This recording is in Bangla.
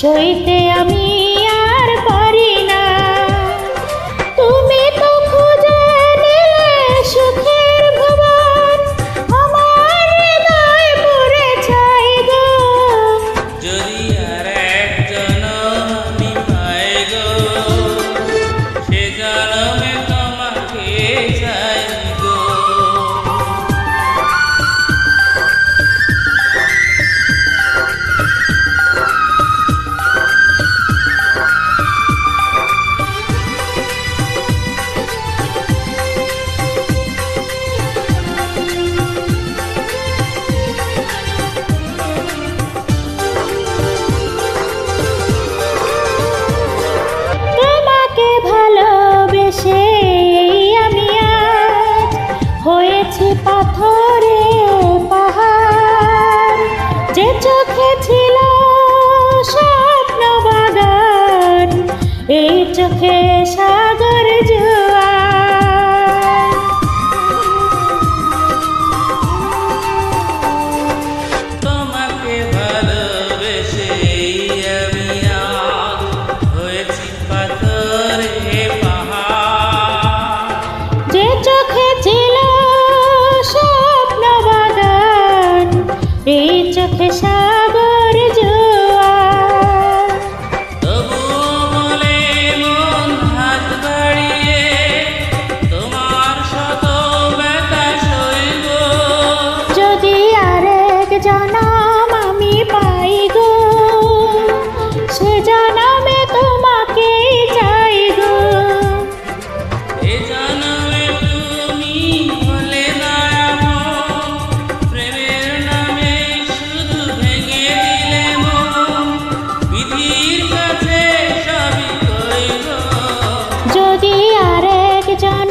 সইতে আমি আর পারি না। তুমি তো খুঁজে নিলে সুখের ভুবন, আমার হৃদয় পুড়ে ছাই গো। যদি আর এক জনম আমি পাই গো, সে জনমে তোমাকে চাই গো। তোমাকে ভালোবেসে আমি আজ হয়েছি পাথরে পাহাড়। যে চোখে ছিল স্বপ্ন বাগান, এই চোখে সাগর জোয়ার। তোমাকে ভালোবেসে আমি আজ হয়েছি পাথরে পাহাড়। যে চোখে ছিল স্বপ্ন বাগান, এই চোখে সাগর জোয়ার। তবুও বলে মন হাত বাড়িয়ে তোমার শত ব্যথা সইব। যদি আরেক জনম আমি পাই গো, সে জনমে তোমাকেই চাই গো। এ জনমে তুমি হলে না এমন, প্রেমের নামে শুধু ভেঙে দিলে মন। বিধির কাছে সবই কইব। যদি আরেক জনম